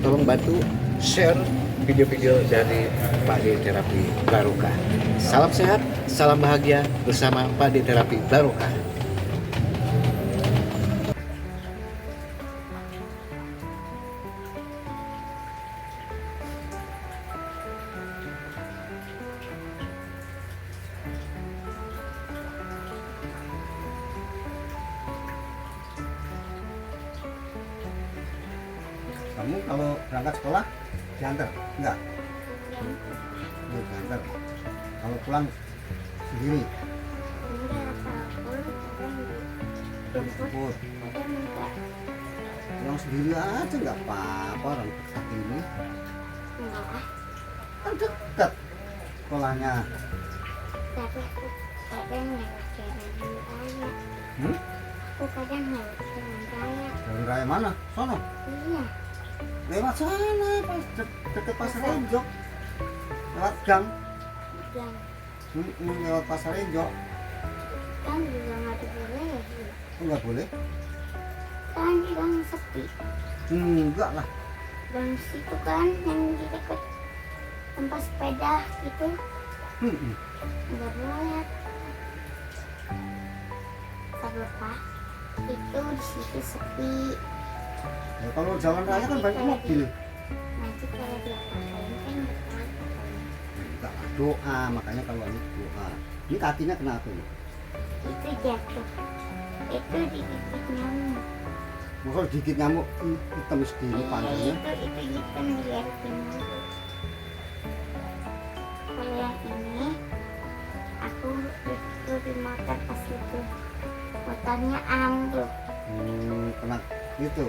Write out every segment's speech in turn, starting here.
tolong bantu share video-video dari Pak D Terapi Barokah. Salam sehat, salam bahagia bersama Pak D Terapi Barokah. Kamu kalau berangkat sekolah diantar? Enggak? Diantar. Kalau pulang sendiri? Jemput. Pulang sendiri aja nggak apa-apa, orang kaki ini. Kan dekat sekolahnya. Tapi aku kadang lewat jalan raya. Aku kadang lewat jalan raya. Jalan raya mana? Sono? Iya. Lewat sana, pas deket pasar Renjok. Lewat gang. Dan Lewat pasar Renjok. kan juga nggak dibolehin. Oh, nggak boleh? Kan gang sepi. Enggak lah. Dan situ kan yang di dekat tempat sepeda itu nggak boleh. Kalau Pak itu di situ sepi. Ya, kalau jalan raya kan banyak mobil. Nanti kalau dia pakai kan dekat. Enggak lah, doa, makanya kalau ini doa. Ini kakinya kenapa ini? Itu jatuh. Itu digigit nyamuk. Masa digigit nyamuk hitam segini panjangnya? Itu hitam lihat ini. Kalau yang ini aku duduk di motor pas itu motornya ambruk. Kena itu,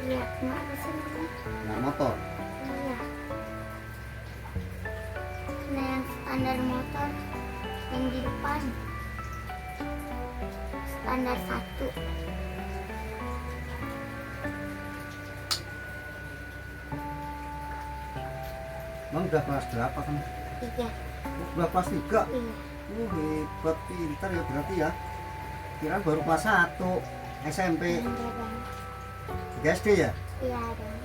Iya, kenapa sih Mama? kena motor. Iya. Nah yang standar motor yang di depan standar 1. Bang udah kelas berapa kan? 3. Udah kelas 3? Iya. Hebat, pintar ya berarti ya. Kira baru kelas 1 SMP, Iya Bang. 3 SD ya? Iya Bang.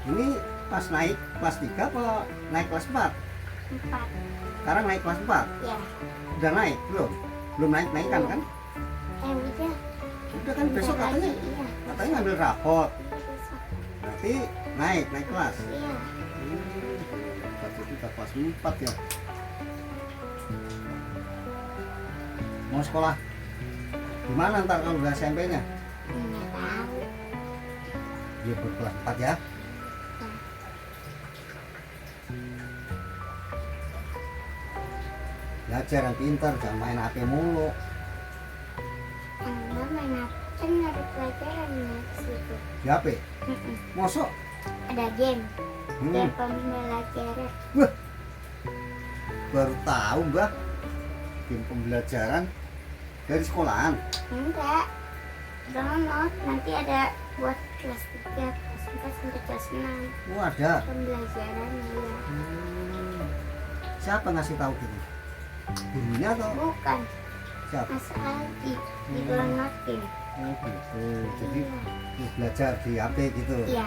Ini pas naik kelas 3 apa naik kelas 4? 4. Sekarang naik kelas 4? Ya. Udah naik? Belum? Belum naik-naikan kan? Udah. Udah kan besok Bentar katanya, lagi, iya. katanya ngambil rapot. Iya, besok. Berarti naik kelas. Iya. Pas itu udah kelas 4 ya. Mau sekolah di mana ntar kalau udah SMP-nya? Nggak tahu. Dia berkelas 4 ya. Belajar yang pintar, jangan main HP mulu. Enggak main apa? Kan ada pelajaran ya di situ. Di HP? Mosok? Ada game. Hmm. Dan pembelajaran. Wah, baru tahu mbak. Game pembelajaran dari sekolahan. Enggak. Download. Nanti ada buat kelas 3, kelas 4 sampai kelas 6. Oh ada. Pembelajaran ya. Siapa ngasih tahu gitu? Gurunya atau Bukan. siapa? Mas Aldi. Di downloadin. Oh gitu. Jadi belajar di HP gitu. Iya.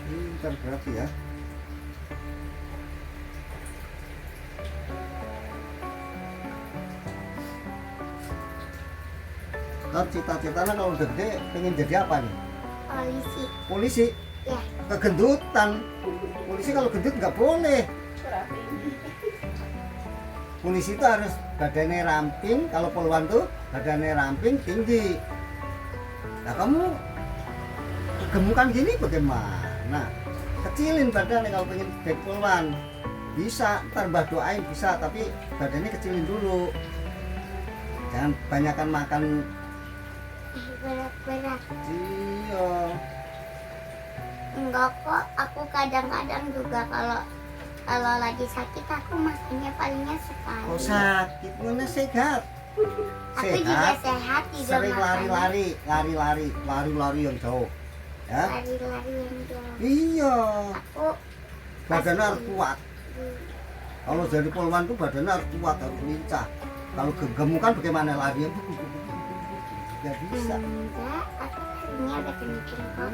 Pintar berarti ya. Kan cita-citanya kalau udah gede pengen jadi apa nih? Polisi. Polisi? Ya. Kegendutan. Polisi kalau gendut nggak boleh. Polisi itu harus badannya ramping, kalau poluan tuh badannya ramping tinggi. Nah kamu kegemukan gini bagaimana? Kecilin badannya kalau pengen jadi poluan. Bisa, ntar mbah doain bisa, tapi badannya kecilin dulu. Jangan banyakkan makan. Berat-berat. Iya. Enggak kok, aku kadang-kadang juga kalau lagi sakit aku makannya palingnya sekali. Oh sakit, mana sehat? Aku juga sehat juga Sering makannya. lari-lari yang jauh. Ya. Lari-lari yang Iya, Aku badannya harus kuat. Kalau jadi polwan tuh badannya harus kuat, harus lincah. Kalau gemukan bagaimana larinya? Gak bisa. enggak, aku larinya udah kenceng kok.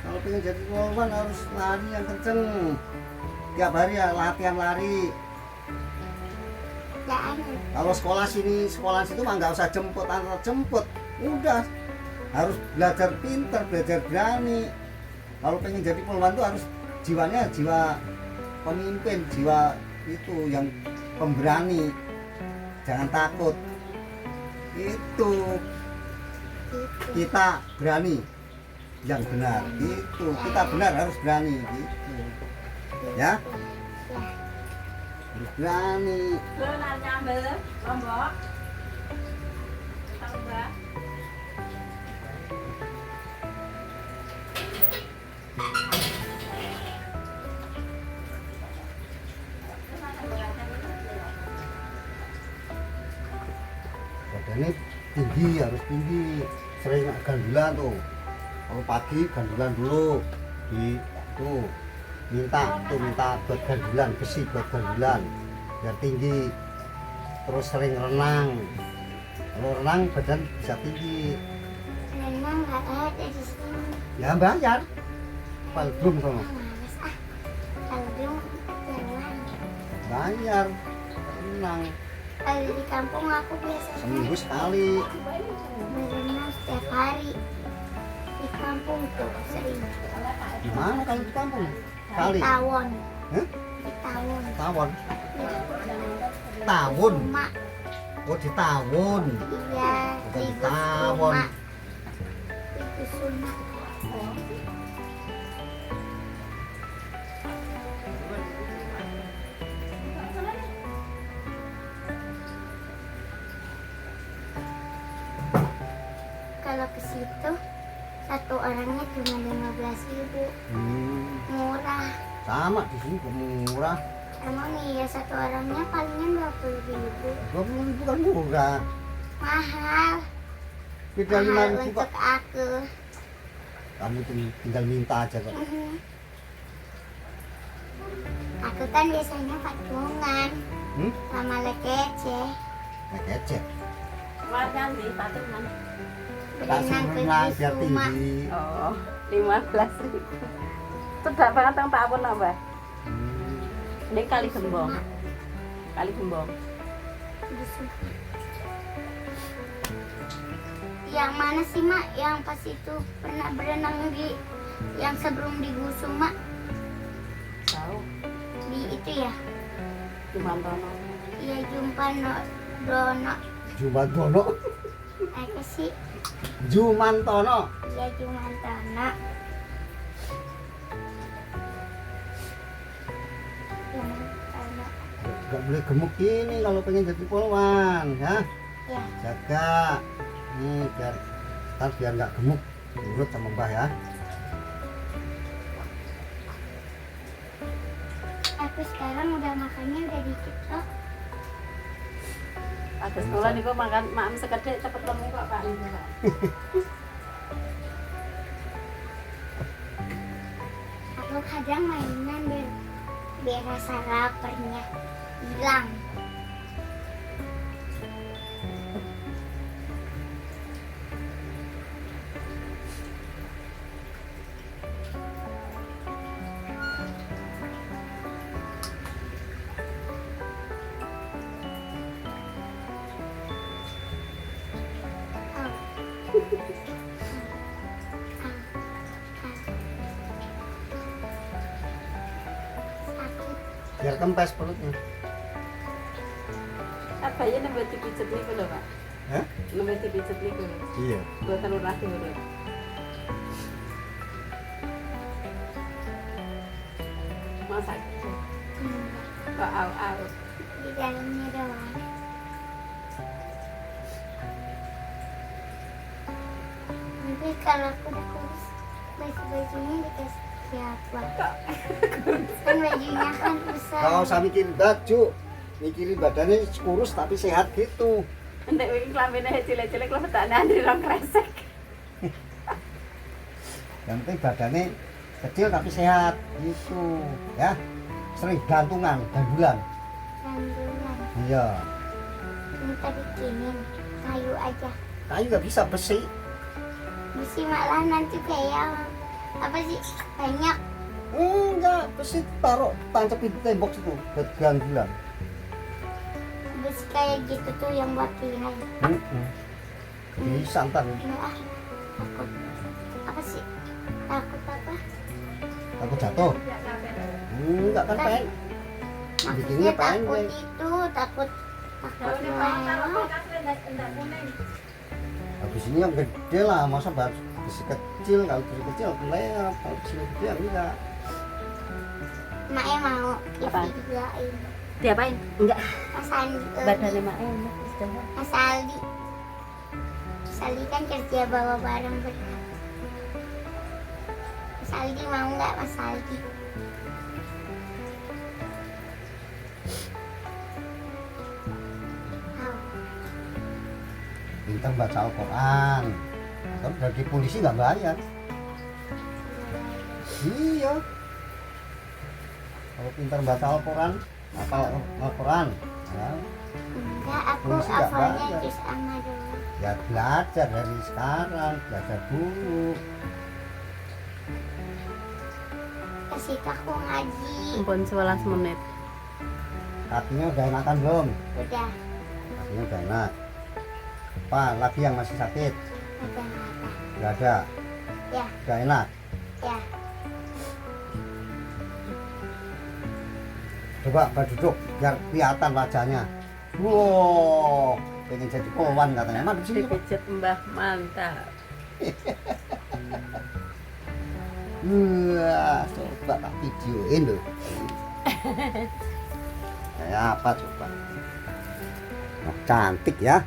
Kalau pengen jadi polwan harus lari yang kenceng. Tiap hari ya latihan lari. Jangan. Kalau sekolah sini, sekolah situ mah nggak usah jemput antar jemput. Udah harus belajar pinter, belajar berani. Kalau pengen jadi polwan tuh harus jiwanya jiwa pemimpin, jiwa itu yang pemberani. Jangan takut. Itu kita berani yang benar. Itu kita benar harus berani. Gitu. Ya, harus berani. Lo nanya ambil lombok. Tambah. Badannya tinggi, harus tinggi. Sering gandulan tuh. Kalau pagi gandulan dulu di tuh minta buat gandulan, besi buat gandulan biar tinggi. Terus sering renang. Kalau renang badan bisa tinggi. Renang nggak ada di sini. Ya bayar. Palbrum sono. Males ah. Kalau belum jalan. Bayar. Renang Kalau di kampung aku biasanya seminggu sekali. berenang setiap hari. Di kampung tuh sering. Di mana kalau di kampung? Kali. Tawon. Hah? Di tawon. Tawon. Ya. Tawon. Mak. Oh di tawon. Iya. Bukan di Di tawon. Gusuma. Di Gusuma. Kalau ke situ satu orangnya cuma 15.000, murah. Sama di sini kok murah. Emang iya satu orangnya palingan 20.000, 20.000 kan murah. mahal. Beda Mahal 5.000 untuk kok. aku. Kamu tinggal minta aja kok. Aku kan biasanya patungan sama lekece, Nggak kecek. Warna nih patungan. Tak berenang ke renang biar Gusuma. tinggi. Oh, 15.000. Sudah banget yang Pak Apun apa? Ini kali gembong. Kali gembong. Gusuma. Yang mana sih mak? Yang pas itu pernah berenang di yang sebelum di Gusuma Tahu. di itu ya? Jumantono. Iya Jumpano Dono. Jumantono. Apa sih? Jumantono. Iya Jumantana. Jumantana. Gak boleh gemuk gini kalau pengen jadi polwan ya. Ya. Jaga. Nih biar nggak gemuk. Urut sama Mbah ya. Aku sekarang udah makannya udah dikit kok. Ada sekolah nih kok makan makan sekedek cepet lemu kok Pak. Aku kadang mainan biar rasa laparnya hilang. Biar kempes perutnya. Apa ya nembe dipijet niku lho Pak. Hah? Nembe dipijet niku lho. Iya. Buat telur lagi lho. Masak. Kok au-au. Di dalamnya doang. Nanti kalau aku udah kurus baju-bajunya dikasih siapa? Kan bajunya kan besar. Kalau usah mikirin baju, mikirin badannya kurus tapi sehat gitu. Nek iki klambine cilik-cilik lho tak andri rong kresek. Yang penting badannya kecil tapi sehat gitu ya. Sering gantungan gandulan. Gandulan. Iya. Minta bikinin kayu aja. Kayu nggak bisa, besi. Besi malah nanti kayak apa sih banyak. Enggak, besi taruh tancapin di tembok situ buat gandulan. Besi kayak gitu tuh yang buat tirai. Bisa ntar. Takut apa sih? Takut apa? Takut jatuh. Enggak kan pen. Bikinnya Maksudnya takut pendek. itu takut lewat. Habis ini yang gede lah, masa besi kecil, kalau besi kecil lewat, kalau besi gede enggak. Mae mau Apaan? dijualin. Diapain? Enggak. Mas Andi, Badannya mak enak. Mas Aldi. Mas Aldi kan kerja bawa barang berat. Mas Aldi mau nggak Mas Aldi? Mau. Pintar baca Al-Quran. Kalau dari polisi nggak bayar. Iya. Kalau pintar baca Al-Quran, hafal Al-Quran, ya, Enggak, aku Polisi nggak hafalnya bayar. juz amma doang. ya belajar dari sekarang, belajar dulu. Kasih aku ngaji. Ampun 11 menit. Kakinya udah enakan belum? Udah, Kakinya udah enak. Apa lagi yang masih sakit? udah nggak ada. Nggak ada. Ya, Udah enak. ya. Coba duduk biar kelihatan wajahnya. Wow, pengen jadi polwan katanya. Mana di sini? Pak? Dipijet Mbah, mantap. Wah, coba tak videoin loh. Kayak apa coba? Nah, cantik ya.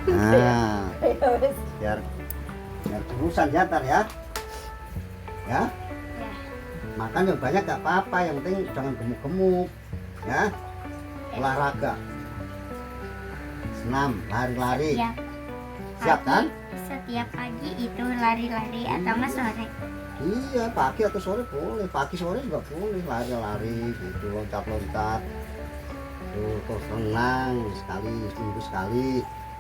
Nah, biar urusan jantar ya. Ya, Ya. makan yang banyak gak apa-apa, yang penting jangan gemuk-gemuk. Ya, olahraga, senam, lari-lari. Setiap Siap kan? Setiap pagi itu lari-lari atau nggak sore? Iya, pagi atau sore boleh. Pagi sore juga boleh lari-lari gitu, loncat-loncat. Tuh, terus renang sekali, seminggu sekali.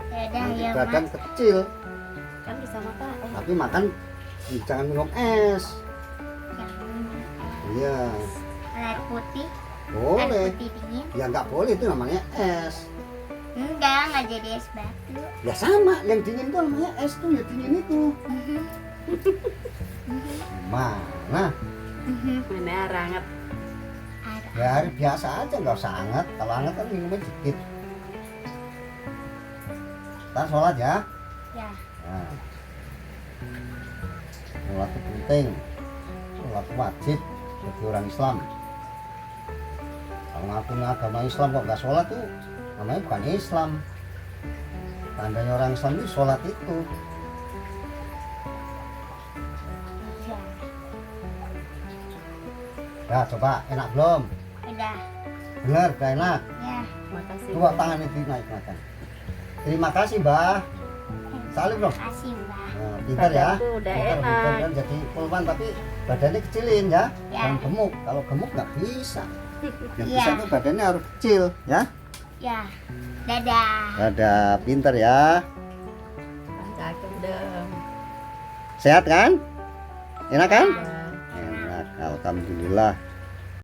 Ya udah Nanti ya badan Mas. kecil, Kan bisa makan. tapi makan jangan minum es. Jangan Iya, air putih, air boleh. putih dingin. Ya nggak boleh, itu namanya es. Enggak jadi es batu. Ya sama, yang dingin tuh namanya es tuh, ya dingin itu. Mana? Ini aranget. Ya hari biasa aja, nggak usah hangat. Kalau hangat kan minumnya dikit. Ntar sholat ya. Ya, Nah, sholat itu penting, sholat itu wajib bagi orang Islam. Kalau ngaku agama Islam kok nggak sholat tuh namanya bukan Islam. Tandanya orang Islam itu sholat itu. ya. Ya coba, enak belum? Udah. Bener, udah enak. Ya. Makasih. Coba tangan itu naik-naikkan. Terima kasih Mbah. Salim dong. Kasih Mbak. Nah, pintar ya. Badanku udah Pintar, enak. pintar kan jadi polwan tapi badannya kecilin ya. Ya. Jangan gemuk. Kalau gemuk nggak bisa. Yang Iya. bisa tuh badannya harus kecil ya. Ya. Dadah. Ada pintar ya. Cakep dong. Sehat kan? Enak kan? Ya. Enak. Alhamdulillah.